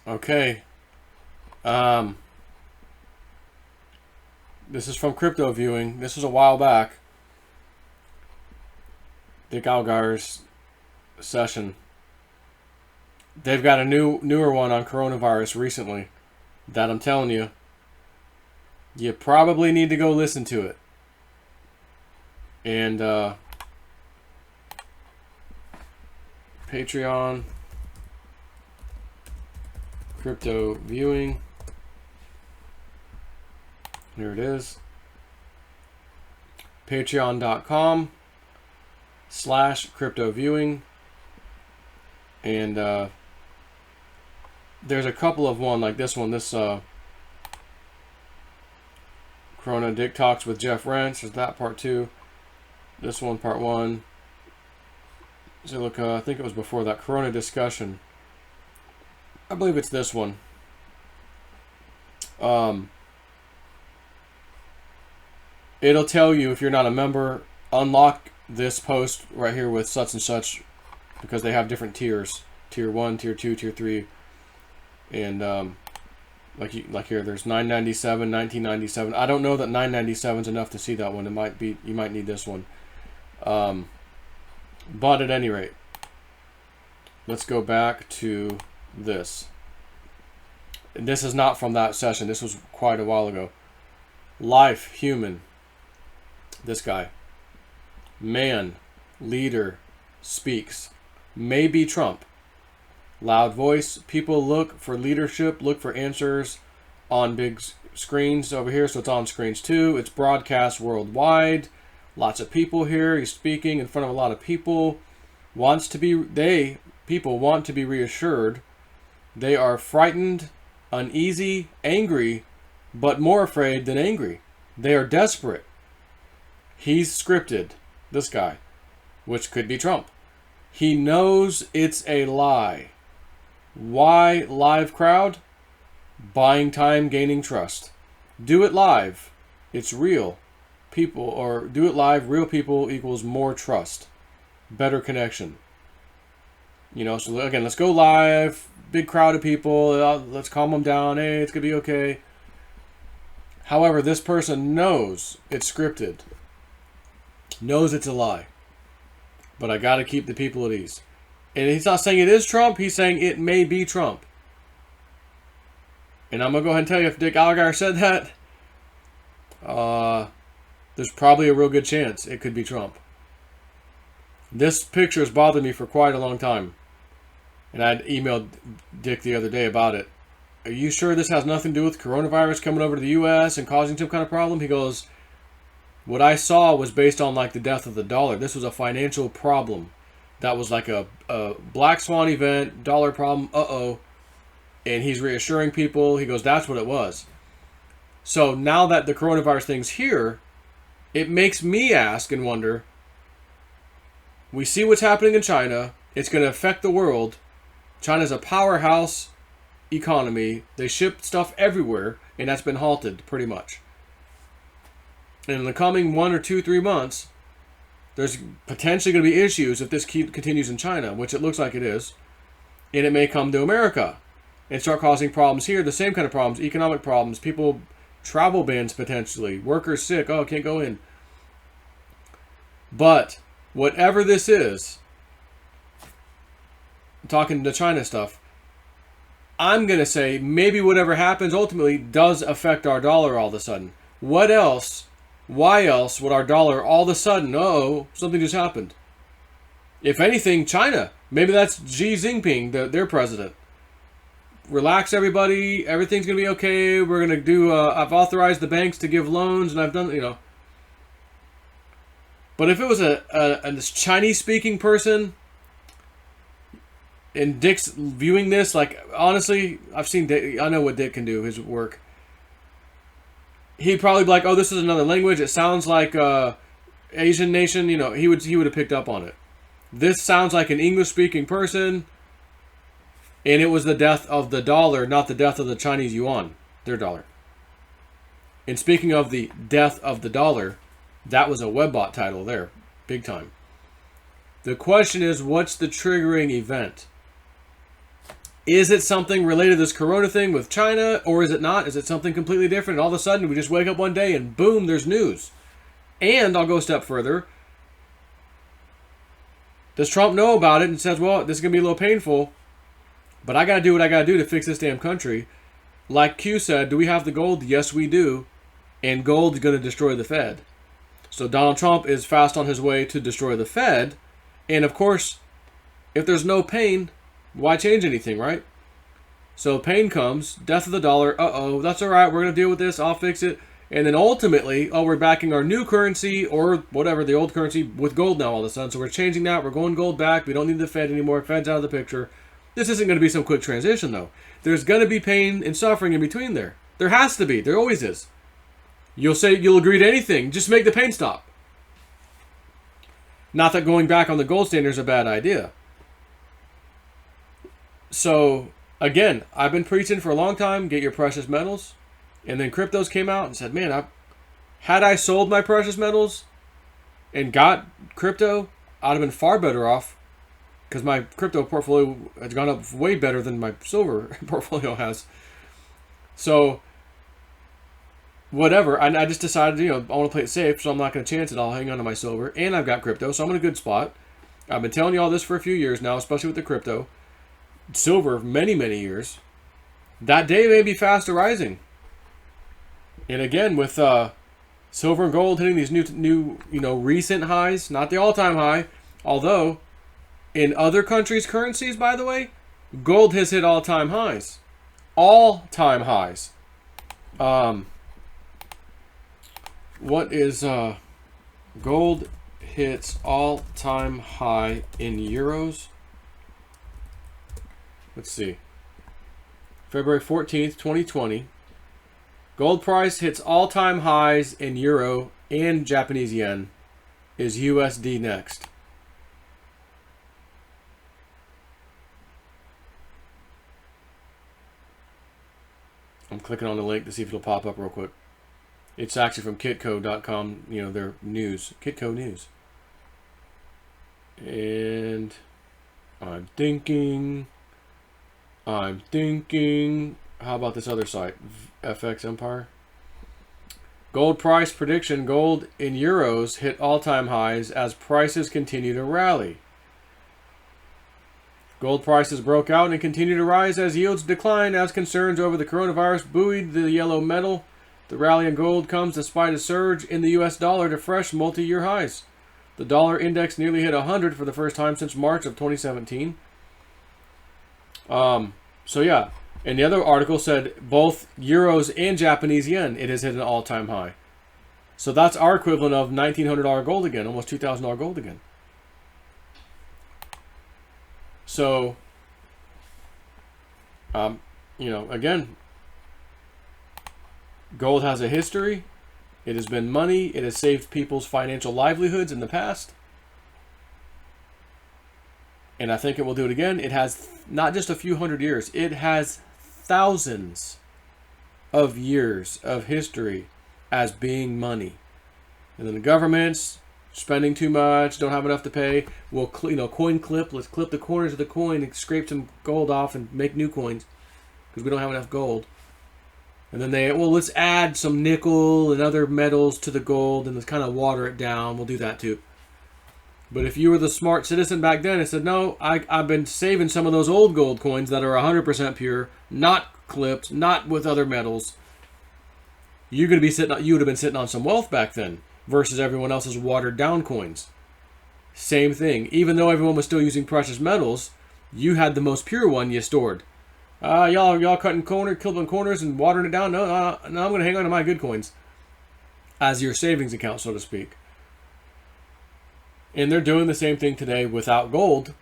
Okay. This is from Crypto Viewing. This was a while back. Dick Algar's session. They've got a newer one on coronavirus recently that I'm telling you, you probably need to go listen to it. And Patreon, Crypto Viewing. Here it is. Patreon.com/Crypto Viewing. And there's a couple of one like this one. This Corona Dick Talks with Jeff Rentz. There's that part 2. This one, part 1. So look, I think it was before that. Corona Discussion. I believe it's this one. It'll tell you if you're not a member, unlock this post right here with such and such, because they have different tiers. Tier 1, Tier 2, Tier 3. And like here, there's $9.97, $19.97. I don't know that $9.97 is enough to see that one. It might be, you might need this one. But at any rate, let's go back to this. This is not from that session. This was quite a while ago. Life, human. This guy. Man, leader, speaks. Maybe Trump. Loud voice. People look for leadership, look for answers on big screens over here. So it's on screens too. It's broadcast worldwide. Lots of people here. He's speaking in front of a lot of people. People want to be reassured. They are frightened, uneasy, angry, but more afraid than angry. They are desperate. He's scripted, this guy, which could be Trump. He knows it's a lie. Why live crowd? Buying time, gaining trust. Do it live. It's real. People, or do it live, real people equals more trust. Better connection. You know, so again, let's go live. Big crowd of people. Let's calm them down. Hey, it's going to be okay. However, this person knows it's scripted. Knows it's a lie. But I got to keep the people at ease. And he's not saying it is Trump. He's saying it may be Trump. And I'm going to go ahead and tell you, if Dick Algar said that, there's probably a real good chance it could be Trump. This picture has bothered me for quite a long time. And I emailed Dick the other day about it. Are you sure this has nothing to do with coronavirus coming over to the U.S. and causing some kind of problem? He goes, what I saw was based on like the death of the dollar. This was a financial problem. That was like a black swan event, dollar problem, uh-oh. And he's reassuring people. He goes, that's what it was. So now that the coronavirus thing's here, it makes me ask and wonder, we see what's happening in China. It's going to affect the world. China's a powerhouse economy. They ship stuff everywhere, and that's been halted pretty much. And in the coming 1 or 2, 3 months, there's potentially going to be issues if this continues in China, which it looks like it is. And it may come to America and start causing problems here. The same kind of problems, economic problems, people, travel bans potentially, workers sick, oh, can't go in. But whatever this is, I'm talking to China stuff, I'm going to say maybe whatever happens ultimately does affect our dollar all of a sudden. What else? Why else would our dollar all of a sudden, uh-oh, something just happened? If anything, China. Maybe that's Xi Jinping, their president. Relax, everybody. Everything's going to be okay. We're going to do, I've authorized the banks to give loans, and I've done, you know. But if it was a Chinese-speaking person, and Dick's viewing this, like, honestly, I've seen Dick, I know what Dick can do, his work. He'd probably be like, oh, this is another language. It sounds like Asian nation. You know, he would have picked up on it. This sounds like an English-speaking person. And it was the death of the dollar, not the death of the Chinese yuan, their dollar. And speaking of the death of the dollar, that was a Webbot title there. Big time. The question is, what's the triggering event? Is it something related to this corona thing with China, or is it not? Is it something completely different? And all of a sudden, we just wake up one day and boom, there's news. And I'll go a step further. Does Trump know about it and says, well, this is going to be a little painful, but I got to do what I got to do to fix this damn country? Like Q said, do we have the gold? Yes, we do. And gold is going to destroy the Fed. So Donald Trump is fast on his way to destroy the Fed. And of course, if there's no pain, why change anything, right? So pain comes, death of the dollar, uh-oh, that's all right, we're going to deal with this, I'll fix it. And then ultimately, oh, we're backing our new currency or whatever, the old currency, with gold now all of a sudden. So we're changing that, we're going gold back, we don't need the Fed anymore, Fed's out of the picture. This isn't going to be some quick transition, though. There's going to be pain and suffering in between there. There has to be, there always is. You'll say you'll agree to anything, just make the pain stop. Not that going back on the gold standard is a bad idea. So, again, I've been preaching for a long time, get your precious metals. And then cryptos came out and said, man, had I sold my precious metals and got crypto, I'd have been far better off because my crypto portfolio has gone up way better than my silver portfolio has. So, whatever. I just decided, I want to play it safe, so I'm not going to chance it. I'll hang on to my silver. And I've got crypto, so I'm in a good spot. I've been telling you all this for a few years now, especially with the crypto. Silver, many, many years. That day may be fast rising. And again, with silver and gold hitting these new recent highs, not the all-time high, although in other countries' currencies, by the way, gold has hit all-time highs. All-time highs. What is gold hits all-time high in euros? Let's see. February 14th, 2020. Gold price hits all-time highs in euro and Japanese yen. Is USD next? I'm clicking on the link to see if it'll pop up real quick. It's actually from kitco.com, their news. Kitco News. And I'm thinking, how about this other site? FX Empire. Gold price prediction. Gold in euros hit all-time highs as prices continue to rally. Gold prices broke out and continue to rise as yields decline as concerns over the coronavirus buoyed the yellow metal. The rally in gold comes despite a surge in the US dollar to fresh multi-year highs. The dollar index nearly hit 100 for the first time since March of 2017. So yeah, and the other article said both euros and Japanese yen, it has hit an all-time high. So that's our equivalent of $1,900 gold again, almost $2,000 gold again. So, again, gold has a history. It has been money. It has saved people's financial livelihoods in the past. And I think it will do it again. It has not just a few hundred years. It has thousands of years of history as being money. And then the governments spending too much, don't have enough to pay, will coin clip. Let's clip the corners of the coin and scrape some gold off and make new coins because we don't have enough gold. And then let's add some nickel and other metals to the gold and let's kind of water it down. We'll do that too. But if you were the smart citizen back then and said, no, I've been saving some of those old gold coins that are 100% pure, not clipped, not with other metals, you would have been sitting on some wealth back then versus everyone else's watered down coins. Same thing. Even though everyone was still using precious metals, you had the most pure one you stored. Y'all clipping corners and watering it down. No, I'm going to hang on to my good coins as your savings account, so to speak. And they're doing the same thing today without gold.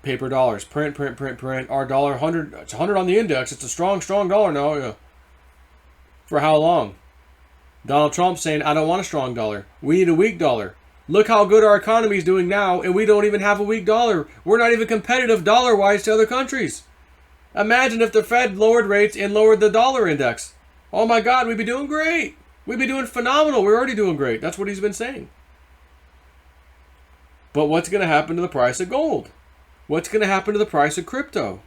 Paper dollars. Print. Our dollar, 100. It's 100 on the index. It's a strong dollar now. Yeah. For how long? Donald Trump saying, I don't want a strong dollar. We need a weak dollar. Look how good our economy is doing now, and we don't even have a weak dollar. We're not even competitive dollar-wise to other countries. Imagine if the Fed lowered rates and lowered the dollar index. Oh my God, we'd be doing great. We'd be doing phenomenal. We're already doing great. That's what he's been saying. But what's going to happen to the price of gold? What's going to happen to the price of crypto?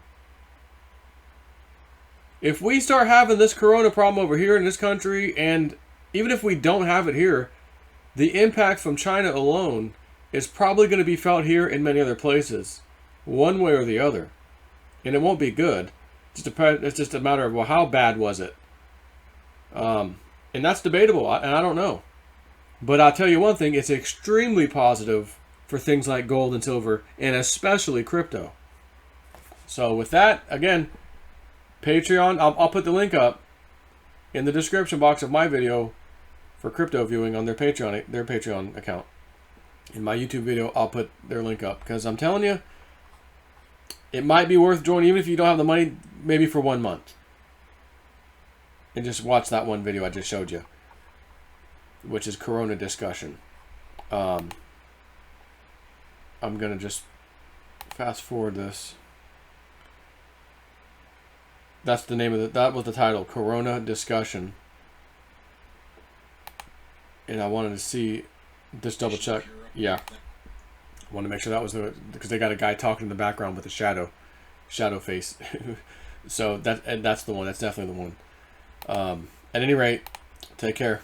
If we start having this corona problem over here in this country, and even if we don't have it here, the impact from China alone is probably going to be felt here in many other places, one way or the other. And it won't be good. It's just a matter of, well, how bad was it? And that's debatable, and I don't know. But I'll tell you one thing, it's extremely positive for things like gold and silver, and especially crypto. So with that, again, Patreon, I'll put the link up in the description box of my video for crypto viewing on their Patreon account. In my YouTube video, I'll put their link up, because I'm telling you, it might be worth joining, even if you don't have the money, maybe for 1 month. And just watch that one video I just showed you, which is Corona discussion. I'm going to just fast forward this. That's the name of it. That was the title, Corona discussion. And I wanted to see, just double check. Yeah. I want to make sure that was because they got a guy talking in the background with a shadow face. So that's the one. That's definitely the one. At any rate, take care.